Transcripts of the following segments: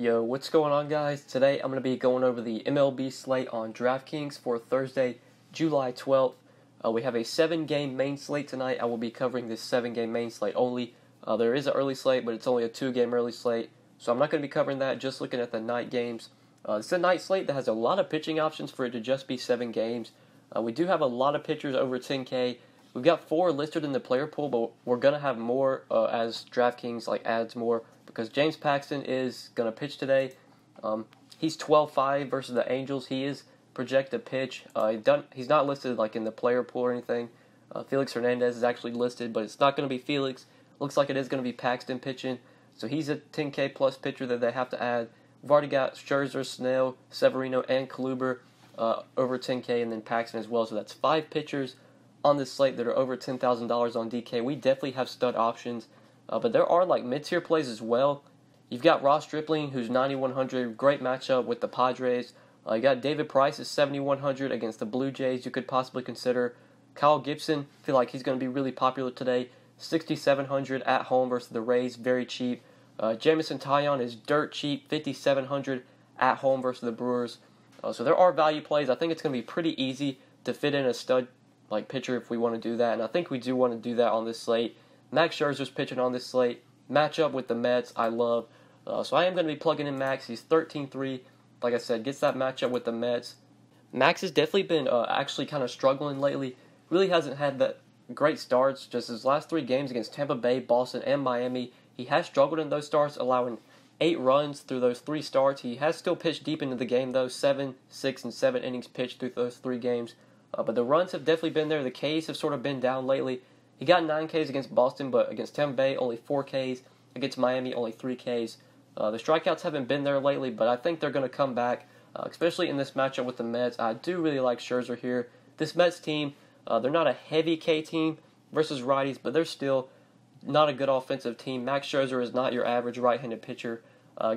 Yo, what's going on, guys? Today I'm going to be going over the MLB slate on DraftKings for Thursday, July 12th. We have a 7-game main slate tonight. I will be covering this 7-game main slate only. There is an early slate, but it's only a 2-game early slate, so I'm not going to be covering that, just looking at the night games. It's a night slate that has a lot of pitching options for it to just be 7 games. We do have a lot of pitchers over 10K. We've got 4 listed in the player pool, but we're going to have more as DraftKings adds more, because James Paxton is going to pitch today. He's 12-5 versus the Angels. He is projected to pitch. He's not listed in the player pool or anything. Felix Hernandez is actually listed, but it's not going to be Felix. Looks like it is going to be Paxton pitching. So he's a 10K plus pitcher that they have to add. We've already got Scherzer, Snell, Severino, and Kluber over 10K, and then Paxton as well. So that's 5 pitchers on this slate that are over $10,000 on DK. We definitely have stud options. But there are mid-tier plays as well. You've got Ross Stripling, who's 9,100, great matchup with the Padres. You got David Price at 7,100 against the Blue Jays. You could possibly consider Kyle Gibson. Feel like he's going to be really popular today. 6,700 at home versus the Rays, very cheap. Jamison Taillon is dirt cheap, 5,700 at home versus the Brewers. So there are value plays. I think it's going to be pretty easy to fit in a stud pitcher if we want to do that, and I think we do want to do that on this slate. Max Scherzer's pitching on this slate. Matchup with the Mets, I love. So I am going to be plugging in Max. He's 13-3. Like I said, gets that matchup with the Mets. Max has definitely been actually kind of struggling lately. Really hasn't had that great starts. Just his last 3 games against Tampa Bay, Boston, and Miami, he has struggled in those starts, allowing 8 runs through those 3 starts. He has still pitched deep into the game, though. 7, 6, and 7 innings pitched through those 3 games. But the runs have definitely been there. The Ks have sort of been down lately. He got 9 Ks against Boston, but against Tampa Bay, only 4 Ks. Against Miami, only 3 Ks. The strikeouts haven't been there lately, but I think they're going to come back, especially in this matchup with the Mets. I do really like Scherzer here. This Mets team, they're not a heavy K team versus righties, but they're still not a good offensive team. Max Scherzer is not your average right-handed pitcher.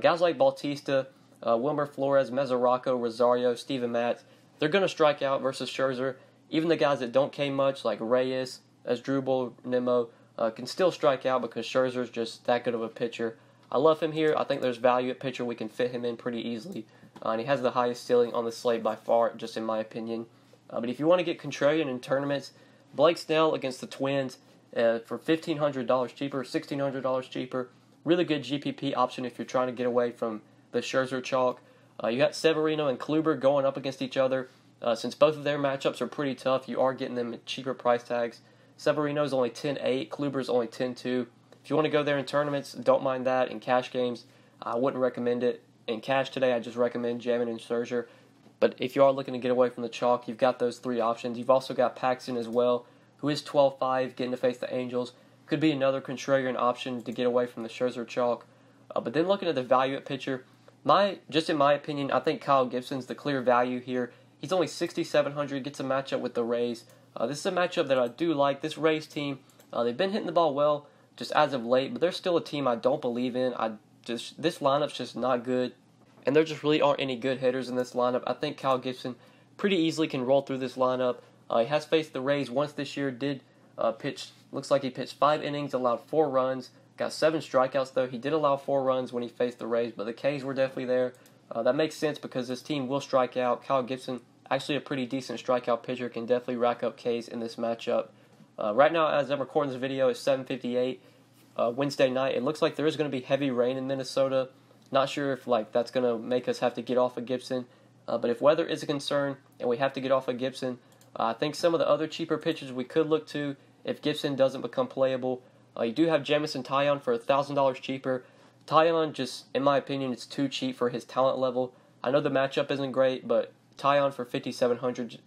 Guys like Bautista, Wilmer Flores, Mesoraco, Rosario, Steven Matz, they're going to strike out versus Scherzer. Even the guys that don't K much, like Reyes, Asdrubal, Nimmo, can still strike out because Scherzer's just that good of a pitcher. I love him here. I think there's value at pitcher. We can fit him in pretty easily. And he has the highest ceiling on the slate by far, just in my opinion. But if you want to get contrarian in tournaments, Blake Snell against the Twins for $1,500 cheaper, $1,600 cheaper. Really good GPP option if you're trying to get away from the Scherzer chalk. You got Severino and Kluber going up against each other. Since both of their matchups are pretty tough, you are getting them at cheaper price tags. Severino's only 10.8, Kluber's only 10.2. If you want to go there in tournaments, don't mind that. In cash games, I wouldn't recommend it. In cash today, I just recommend jamming in Scherzer. But if you are looking to get away from the chalk, you've got those 3 options. You've also got Paxton as well, who is 12-5, getting to face the Angels. Could be another contrarian option to get away from the Scherzer chalk. But then looking at the value at pitcher, just in my opinion, I think Kyle Gibson's the clear value here. He's only 6,700, gets a matchup with the Rays. This is a matchup that I do like. This Rays team, they've been hitting the ball well just as of late, but they're still a team I don't believe in. This lineup's just not good, and there just really aren't any good hitters in this lineup. I think Kyle Gibson pretty easily can roll through this lineup. He has faced the Rays once this year, looks like he pitched 5 innings, allowed 4 runs, got 7 strikeouts though. He did allow 4 runs when he faced the Rays, but the Ks were definitely there. That makes sense because this team will strike out. Kyle Gibson, actually a pretty decent strikeout pitcher, can definitely rack up Ks in this matchup. Right now, as I'm recording this video, it's 7:58 Wednesday night. It looks like there is going to be heavy rain in Minnesota. Not sure if that's going to make us have to get off of Gibson. But if weather is a concern and we have to get off of Gibson, I think some of the other cheaper pitchers we could look to if Gibson doesn't become playable. You do have Jamison Taillon for $1,000 cheaper. Taillon, just in my opinion, it's too cheap for his talent level. I know the matchup isn't great, but Taillon for $5,700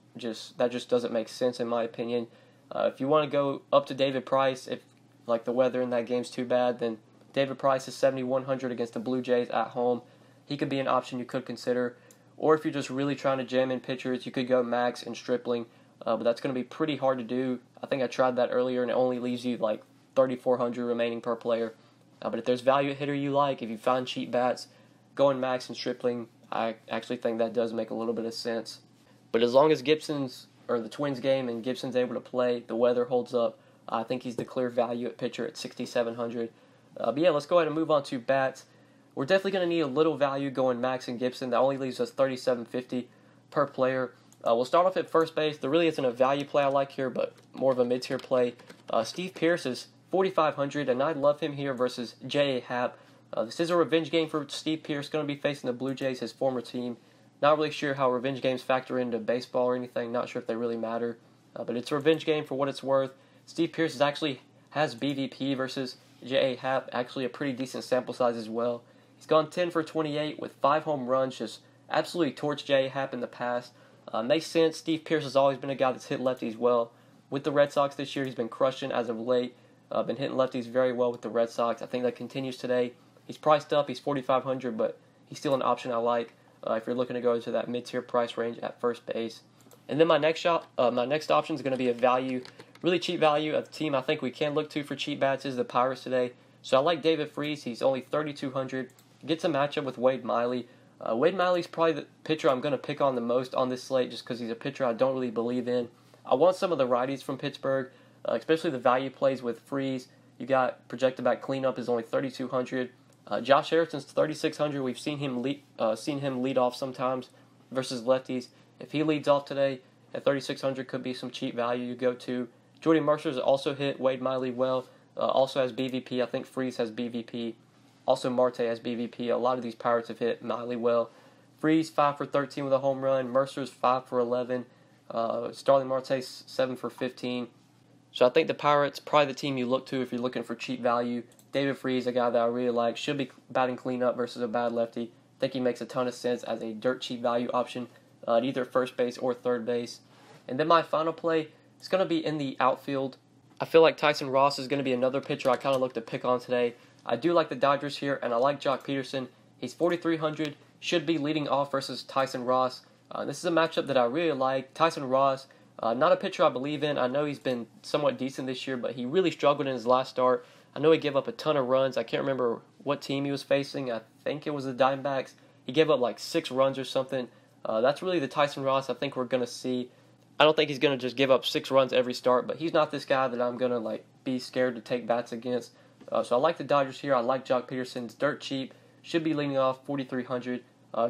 that just doesn't make sense in my opinion. If you want to go up to David Price, if the weather in that game's too bad, then David Price is 7,100 against the Blue Jays at home. He could be an option you could consider. Or if you're just really trying to jam in pitchers, you could go Max and Stripling. But that's going to be pretty hard to do. I think I tried that earlier, and it only leaves you 3,400 remaining per player. But if there's value at hitter you like, if you find cheap bats, going Max and Stripling, I actually think that does make a little bit of sense. But as long as the Twins game and Gibson's able to play, the weather holds up, I think he's the clear value at pitcher at 6,700. But yeah, let's go ahead and move on to bats. we're definitely going to need a little value going Max and Gibson. That only leaves us $37.50 per player. We'll start off at first base. There really isn't a value play I like here, but more of a mid-tier play. Steve Pearce is 4,500, and I love him here versus J.A. Happ. This is a revenge game for Steve Pearce, going to be facing the Blue Jays, his former team. Not really sure how revenge games factor into baseball or anything. Not sure if they really matter. But it's a revenge game for what it's worth. Steve Pearce has BVP versus J.A. Happ, actually a pretty decent sample size as well. He's gone 10 for 28 with 5 home runs, just absolutely torched J.A. Happ in the past. Makes sense. Steve Pearce has always been a guy that's hit lefties well. With the Red Sox this year, he's been crushing as of late. Been hitting lefties very well with the Red Sox. I think that continues today. He's priced up. He's 4,500, but he's still an option I like if you're looking to go into that mid-tier price range at first base. And then my next option is going to be a value, really cheap value. A team I think we can look to for cheap bats is the Pirates today. So I like David Freese. He's only 3,200. Gets a matchup with Wade Miley. Wade Miley's probably the pitcher I'm going to pick on the most on this slate just because he's a pitcher I don't really believe in. I want some of the righties from Pittsburgh, especially the value plays with Freese. You got projected back cleanup is only 3,200. Josh Harrison's 3,600. We've seen him lead off sometimes versus lefties. If he leads off today at 3,600, could be some cheap value you go to. Jordy Mercer's also hit Wade Miley well. Also has BVP. I think Freese has BVP. Also Marte has BVP. A lot of these Pirates have hit Miley well. Freese 5 for 13 with a home run. Mercer's 5 for 11. Starling Marte's 7 for 15. So I think the Pirates probably the team you look to if you're looking for cheap value. David Freese, a guy that I really like, should be batting cleanup versus a bad lefty. I think he makes a ton of sense as a dirt cheap value option at either first base or third base. And then my final play is going to be in the outfield. I feel like Tyson Ross is going to be another pitcher I kind of look to pick on today. I do like the Dodgers here, and I like Jock Peterson. He's 4,300, should be leading off versus Tyson Ross. This is a matchup that I really like. Tyson Ross, not a pitcher I believe in. I know he's been somewhat decent this year, but he really struggled in his last start. I know he gave up a ton of runs. I can't remember what team he was facing. I think it was the Diamondbacks. He gave up like 6 runs or something. That's really the Tyson Ross I think we're going to see. I don't think he's going to just give up 6 runs every start, but he's not this guy that I'm going to be scared to take bats against. So I like the Dodgers here. I like Jock Peterson. It's dirt cheap. Should be leading off 4,300.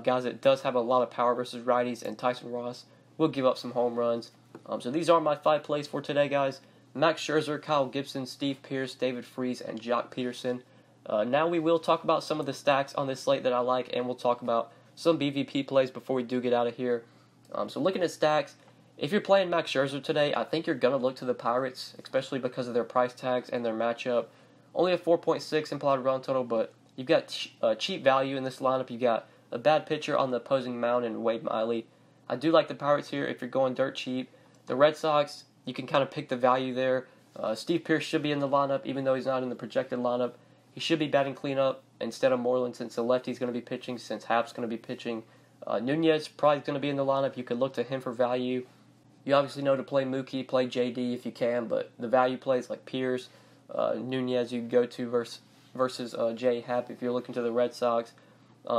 Guys that does have a lot of power versus righties, and Tyson Ross will give up some home runs. So these are my 5 plays for today, guys. Max Scherzer, Kyle Gibson, Steve Pearce, David Freese, and Jock Peterson. Now we will talk about some of the stacks on this slate that I like, and we'll talk about some BVP plays before we do get out of here. So looking at stacks, if you're playing Max Scherzer today, I think you're going to look to the Pirates, especially because of their price tags and their matchup. Only a 4.6 implied run total, but you've got cheap value in this lineup. You've got a bad pitcher on the opposing mound in Wade Miley. I do like the Pirates here if you're going dirt cheap. The Red Sox, you can kind of pick the value there. Steve Pearce should be in the lineup, even though he's not in the projected lineup. He should be batting cleanup instead of Moreland since the lefty's going to be pitching, since Happ's going to be pitching. Nunez probably going to be in the lineup. You could look to him for value. You obviously know to play Mookie, play JD if you can, but the value plays like Pearce, Nunez you go to versus J. Happ if you're looking to the Red Sox.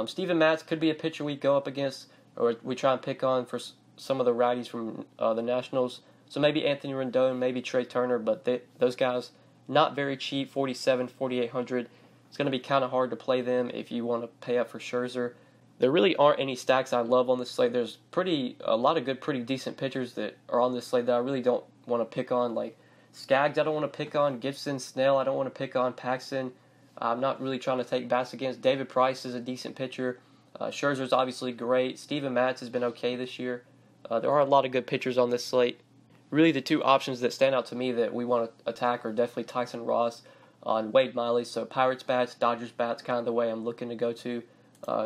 Steven Matz could be a pitcher we go up against, or we try and pick on for some of the righties from the Nationals. So maybe Anthony Rendon, maybe Trey Turner, but those guys not very cheap, 4,800. It's going to be kind of hard to play them if you want to pay up for Scherzer. There really aren't any stacks I love on this slate. There's a lot of good, pretty decent pitchers that are on this slate that I really don't want to pick on. Like Skaggs, I don't want to pick on. Gibson, Snell, I don't want to pick on. Paxton, I'm not really trying to take bats against. David Price is a decent pitcher. Scherzer's obviously great. Steven Matz has been okay this year. There are a lot of good pitchers on this slate. Really, the 2 options that stand out to me that we want to attack are definitely Tyson Ross and Wade Miley. So Pirates bats, Dodgers bats, kind of the way I'm looking to go to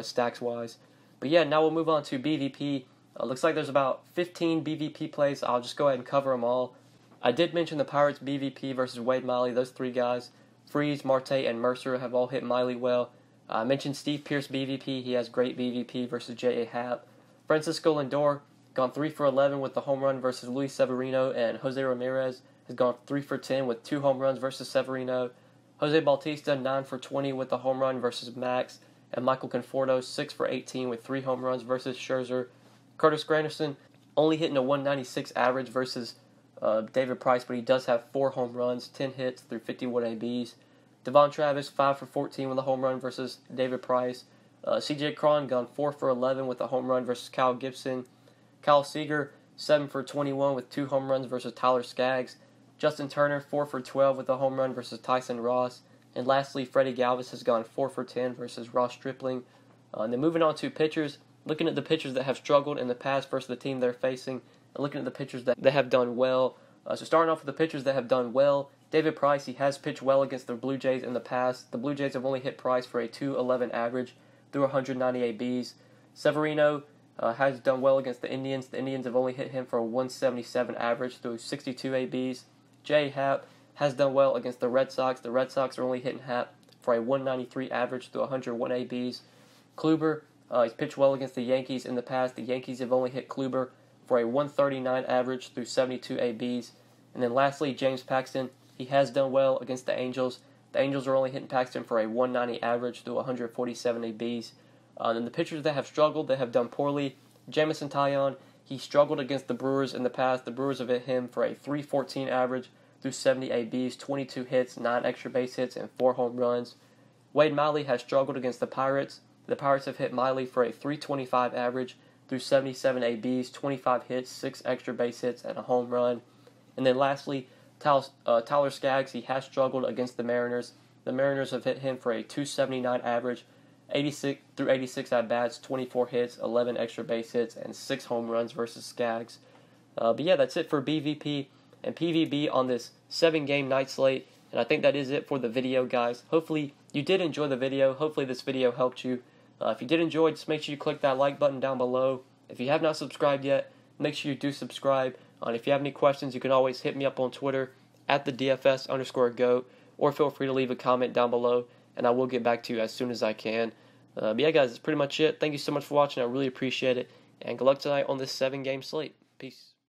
stacks-wise. But yeah, now we'll move on to BVP. Looks like there's about 15 BVP plays. I'll just go ahead and cover them all. I did mention the Pirates BVP versus Wade Miley. Those 3 guys, Freese, Marte, and Mercer, have all hit Miley well. I mentioned Steve Pearce BVP. He has great BVP versus J.A. Happ. Francisco Lindor, gone 3 for 11 with the home run versus Luis Severino, and Jose Ramirez has gone 3 for 10 with 2 home runs versus Severino. Jose Bautista 9 for 20 with the home run versus Max, and Michael Conforto 6 for 18 with 3 home runs versus Scherzer. Curtis Granderson only hitting a 196 average versus David Price, but he does have 4 home runs, 10 hits through 51 ABs. Devon Travis, 5 for 14 with a home run versus David Price. CJ Cron gone 4 for 11 with a home run versus Kyle Gibson. Kyle Seager, 7 for 21 with 2 home runs versus Tyler Skaggs. Justin Turner, 4 for 12 with a home run versus Tyson Ross. And lastly, Freddie Galvis has gone 4 for 10 versus Ross Stripling. And then moving on to pitchers, looking at the pitchers that have struggled in the past versus the team they're facing, and looking at the pitchers that have done well. So starting off with the pitchers that have done well, David Price, he has pitched well against the Blue Jays in the past. The Blue Jays have only hit Price for a .211 average through 190 ABs. Severino has done well against the Indians. The Indians have only hit him for a .177 average through 62 ABs. Jay Happ has done well against the Red Sox. The Red Sox are only hitting Happ for a .193 average through 101 ABs. Kluber, he's pitched well against the Yankees in the past. The Yankees have only hit Kluber for a .139 average through 72 ABs. And then lastly, James Paxton, he has done well against the Angels. The Angels are only hitting Paxton for a .190 average through 147 ABs. And the pitchers that have struggled, that have done poorly, Jamison Taillon, he struggled against the Brewers in the past. The Brewers have hit him for a .314 average through 70 ABs, 22 hits, 9 extra base hits, and 4 home runs. Wade Miley has struggled against the Pirates. The Pirates have hit Miley for a .325 average through 77 ABs, 25 hits, 6 extra base hits, and a home run. And then lastly, Tyler Skaggs, he has struggled against the Mariners. The Mariners have hit him for a .279 average, 86 at-bats, 24 hits, 11 extra base hits, and 6 home runs versus Skaggs. But yeah, that's it for BVP and PVB on this 7-game night slate. And I think that is it for the video, guys. Hopefully you did enjoy the video. Hopefully this video helped you. If you did enjoy, just make sure you click that like button down below. If you have not subscribed yet, make sure you do subscribe. And if you have any questions, you can always hit me up on Twitter at the DFS_GOAT, or feel free to leave a comment down below, and I will get back to you as soon as I can. But yeah, guys, that's pretty much it. Thank you so much for watching. I really appreciate it. And good luck tonight on this 7-game slate. Peace.